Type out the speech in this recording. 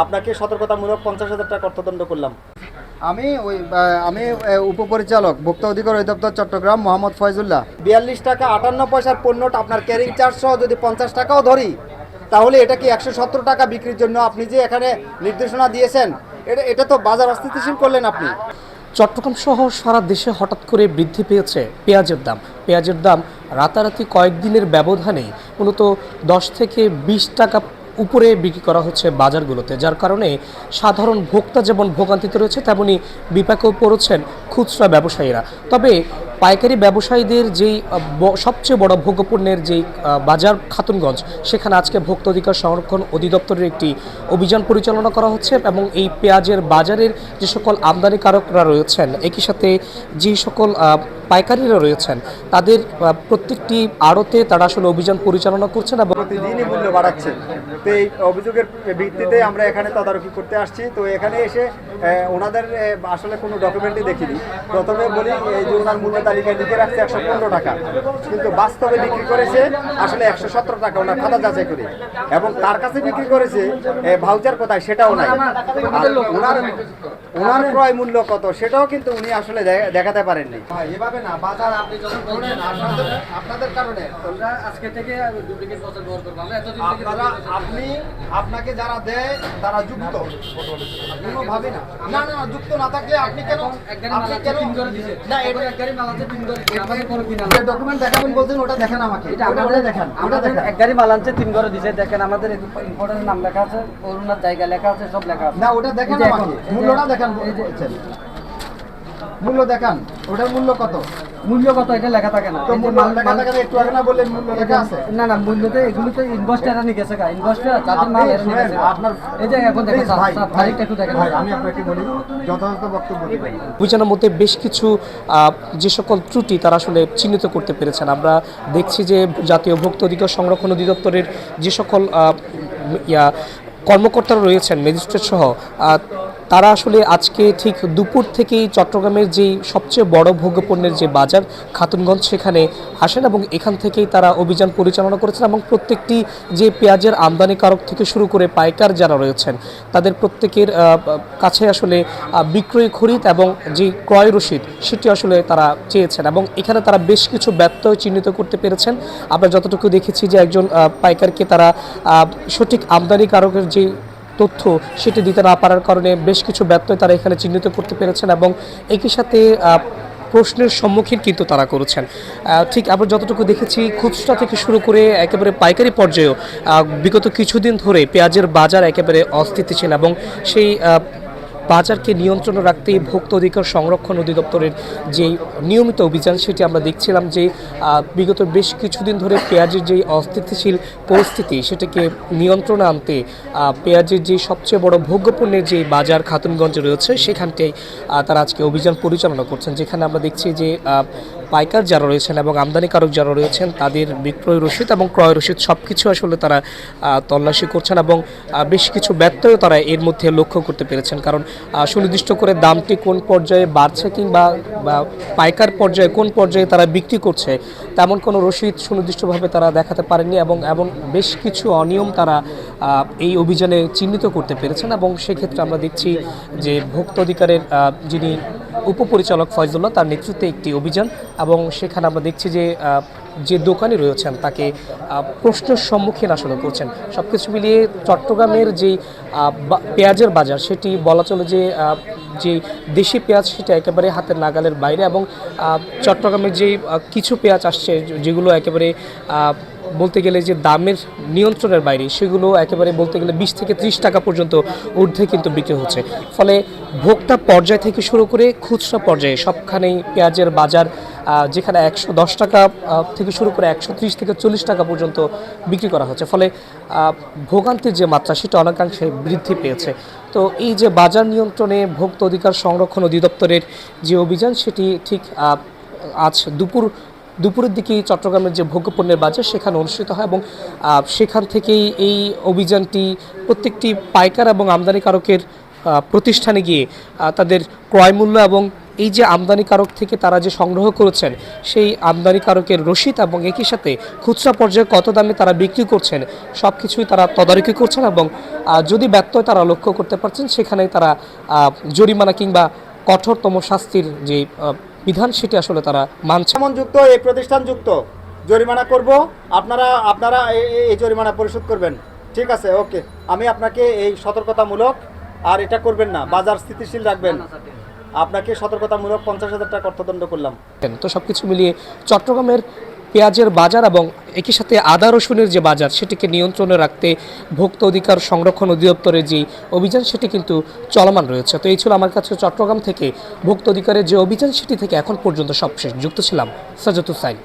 আপনাকে সতর্কতামূলক 50,000 টাকা অর্থদণ্ড করলাম। আমি উপপরিচালক ভোক্তা অধিকার অধিদপ্তর চট্টগ্রাম মোহাম্মদ ফয়জুল্লাহ। 42 টাকা 58 পয়সার পণ্যটা আপনার ক্যারিং চার্জ সহ যদি 50 টাকাও ধরি, তাহলে এটা কি 117 টাকা বিক্রির জন্য আপনি যে এখানে নির্দেশনা দিয়েছেন, এটা তো বাজার অস্থিতিশীল করলেন আপনি। চট্টগ্রাম সহ সারা দেশে হঠাৎ করে বৃদ্ধি পেয়েছে পেঁয়াজের দাম। পেঁয়াজের দাম রাতারাতি কয়েকদিনের ব্যবধানে মূলত 10 থেকে 20 টাকা উপরে বিক্রি করা হচ্ছে বাজারগুলোতে, যার কারণে সাধারণ ভোক্তা যেমন ভোগান্তিতে রয়েছে, তেমনি বিপাকেও পড়েছেন খুচরা ব্যবসায়ীরা। তবে পাইকারি ব্যবসায়ীদের যেই সবচেয়ে বড় ভোগ্যপণ্যের যেই বাজার খাতুনগঞ্জ, সেখানে আজকে ভোক্তা অধিকার সংরক্ষণ অধিদপ্তরের একটি অভিযান পরিচালনা করা হচ্ছে এবং এই পেঁয়াজের বাজারের যে সকল আমদানিকারকরা রয়েছেন, একই সাথে যে সকল পাইকারিরা রয়েছেন, তাদের প্রত্যেকটি আড়তে তারা আসলে অভিযান পরিচালনা করছেন এবং প্রতিদিনই মূল্য বাড়াচ্ছে। তো এই অভিযোগের ভিত্তিতে আমরা এখানে তদারকি করতে আসছি। তো এখানে এসে ওনাদের আসলে কোনো ডকুমেন্টই দেখিনি। প্রথমে বলি এই যে ওনার মূল্য তালিকায় লিখে রাখছে 115 টাকা, কিন্তু বাস্তবে বিক্রি করেছে আসলে 117 টাকা ওনার খাতা যাচাই করে, এবং তার কাছে বিক্রি করেছে ভাউচার কোথায় সেটাও নাই। ওনার ক্রয় মূল্য কত সেটাও কিন্তু উনি আসলে দেখাতে পারেননি। এভাবে না, বাজার আপনি যখন বলেন আপনাদের কারণে আজকে থেকে ডুপ্লিকেট বছর ব্যবহার করব আমরা এতদিন আপনাকে যারা দেয় তারা যুক্ত, কোনোভাবে না। না না, যুক্ত না থাকলে আপনি কেন না এক গাড়ি মাল আছে 3 করে আমাকে কোনো কিনা যে ডকুমেন্ট দেখাবেন বলছেন ওটা দেখেন আমাকে, ওটা দেখেন, ওটা দেখেন। এক গাড়ি মাল আনছে 3 করে দিছে, দেখেন আমাদের ইম্পোর্টের নাম লেখা আছে, ওনার জায়গা লেখা আছে, সব লেখা আছে। না ওটা দেখেন আমাকে, মূল্যটা দেখেন বলছেন, মূল্য দেখান, ওটার মূল্য কত? মূল্য কত এটা লেখা থাকে না। তো মূল্য লেখা থাকে না, একটু আগে না বললেন মূল্য লেখা আছে? না না, মূল্যতে এগুলো তো ইনভয়েসটা এরা নিয়ে গেছে, ইনভয়েসটা যাদের মাল এরা নিয়ে গেছে। আপনার এই যে এখন দেখেন তারিখটা একটু দেখেন ভাই, আমি আপনাকে বলি যথাযথ বক্তব্য দিবেন। অভিযানের মধ্যে বেশ কিছু যে সকল ত্রুটি তারা আসলে চিহ্নিত করতে পেরেছেন। আমরা দেখছি যে জাতীয় ভোক্তা অধিকার সংরক্ষণ অধিদপ্তরের যে সকল কর্মকর্তারা রয়েছেন, ম্যাজিস্ট্রেট সহ, তারা আসলে আজকে ঠিক দুপুর থেকেই চট্টগ্রামের যেই সবচেয়ে বড় ভোগ্যপণ্যের যে বাজার খাতুনগঞ্জ, সেখানে আসেন এবং এখান থেকেই তারা অভিযান পরিচালনা করেছেন এবং প্রত্যেকটি যে পেঁয়াজের আমদানিকারক থেকে শুরু করে পাইকার যারা রয়েছেন, তাদের প্রত্যেকের কাছে আসলে বিক্রয় খরিদ এবং যে ক্রয় রসিদ সেটি আসলে তারা চেয়েছেন এবং এখানে তারা বেশ কিছু ব্যত্যয় চিহ্নিত করতে পেরেছেন। আমরা যতটুকু দেখেছি যে একজন পাইকারকে তারা সঠিক আমদানিকারকের যে তথ্য সেটি দিতে না পারার কারণে বেশ কিছু ব্যত্যয় তারা এখানে চিহ্নিত করতে পেরেছেন এবং একই সাথে প্রশ্নের সম্মুখীন কিন্তু তারা করেছেন। ঠিক আমরা যতটুকু দেখেছি খুচরা থেকে শুরু করে একেবারে পাইকারি পর্যায়েও বিগত কিছুদিন ধরে পেঁয়াজের বাজার একেবারে অস্থিতিশীল এবং সেই বাজারকে নিয়ন্ত্রণে রাখতে ভোক্তা অধিকার সংরক্ষণ অধিদপ্তরের যে নিয়মিত অভিযান সেটি আমরা দেখছিলাম যে বিগত বেশ কিছুদিন ধরে পেঁয়াজের যেই অস্থিতিশীল পরিস্থিতি সেটাকে নিয়ন্ত্রণে আনতে পেঁয়াজের যে সবচেয়ে বড় ভোগ্যপণ্যের যে বাজার খাতুনগঞ্জে রয়েছে সেখানটাই তারা আজকে অভিযান পরিচালনা করছেন, যেখানে আমরা দেখছি যে পাইকার যারা রয়েছেন এবং আমদানিকারক যারা রয়েছেন তাদের বিক্রয় রসিদ এবং ক্রয় রসিদ সব কিছু আসলে তারা তল্লাশি করছেন এবং বেশ কিছু ব্যত্যয়ও তারা এর মধ্যে লক্ষ্য করতে পেরেছেন। কারণ সুনির্দিষ্ট করে দামটি কোন পর্যায়ে বাড়ছে কিংবা পাইকার পর্যায়ে কোন পর্যায়ে তারা বিক্রি করছে তেমন কোনো রসিদ সুনির্দিষ্টভাবে তারা দেখাতে পারেননি এবং বেশ কিছু অনিয়ম তারা এই অভিযানে চিহ্নিত করতে পেরেছেন এবং সেক্ষেত্রে আমরা দেখছি যে ভোক্তা অধিকারের যিনি উপপরিচালক ফয়জুল্লাহ, তার নেতৃত্বে একটি অভিযান এবং সেখানে আমরা দেখছি যে দোকানি রয়েছেন তাকে প্রশ্নের সম্মুখীন আসলে করছেন। সব কিছু মিলিয়ে চট্টগ্রামের যে পেঁয়াজের বাজার সেটি বলা চলে যে দেশি পেঁয়াজ সেটা একেবারে হাতের নাগালের বাইরে এবং চট্টগ্রামের যে কিছু পেঁয়াজ আসছে যেগুলো একেবারে বলতে গেলে যে দামের নিয়ন্ত্রণের বাইরে, সেগুলো একেবারে বলতে গেলে 20 থেকে 30 টাকা পর্যন্ত ঊর্ধ্বে কিন্তু বিক্রি হচ্ছে। ফলে ভোক্তা পর্যায় থেকে শুরু করে খুচরা পর্যায়ে সবখানেই পেঁয়াজের বাজার যেখানে 110 টাকা থেকে শুরু করে 130 থেকে 40 টাকা পর্যন্ত বিক্রি করা হচ্ছে। ফলে ভোগান্তির যে মাত্রা সেটা অনেকাংশে বৃদ্ধি পেয়েছে। তো এই যে বাজার নিয়ন্ত্রণে ভোক্তা অধিকার সংরক্ষণ অধিদপ্তরের যে অভিযান সেটি ঠিক আজ দুপুরের দিকে চট্টগ্রামের যে ভোগ্যপণ্যের বাজার সেখানে অনুষ্ঠিত হয় এবং সেখান থেকেই এই অভিযানটি প্রত্যেকটি পাইকার এবং আমদানিকারকের প্রতিষ্ঠানে গিয়ে তাদের ক্রয় মূল্য এবং এই যে আমদানিকারক থেকে তারা যে সংগ্রহ করেছেন সেই আমদানিকারকের রসিদ এবং একই সাথে খুচরা পর্যায়ে কত দামে তারা বিক্রি করছেন সব কিছুই তারা তদারকি করছেন এবং যদি ব্যত্যয় তারা লক্ষ্য করতে পারছেন সেখানে তারা জরিমানা কিংবা কঠোরতম শাস্তির যে বিধান সেটি আসলে তারা মানছে। যেমন যুক্ত এই প্রতিষ্ঠান যুক্ত জরিমানা করব, আপনারা এই জরিমানা পরিশোধ করবেন। ঠিক আছে, ওকে। আমি আপনাকে এই সতর্কতামূলক, আর এটা করবেন না, বাজার স্থিতিশীল রাখবেন, আপনাকে সতর্কতামূলক 50,000 টাকা অর্থদণ্ড করলাম। তো সবকিছু মিলিয়ে চট্টগ্রামের পেঁয়াজের বাজার এবং একই সাথে আদা রসুনের যে বাজার সেটিকে নিয়ন্ত্রণে রাখতে ভোক্তা অধিকার সংরক্ষণ অধিদপ্তরের যে অভিযান সেটি কিন্তু চলমান রয়েছে। তো এই ছিল আমার কাছে চট্টগ্রাম থেকে ভোক্তা অধিকারের যে অভিযান সেটি থেকে এখন পর্যন্ত সবশেষ। যুক্ত ছিলাম সাজ্জাদ হোসাইন।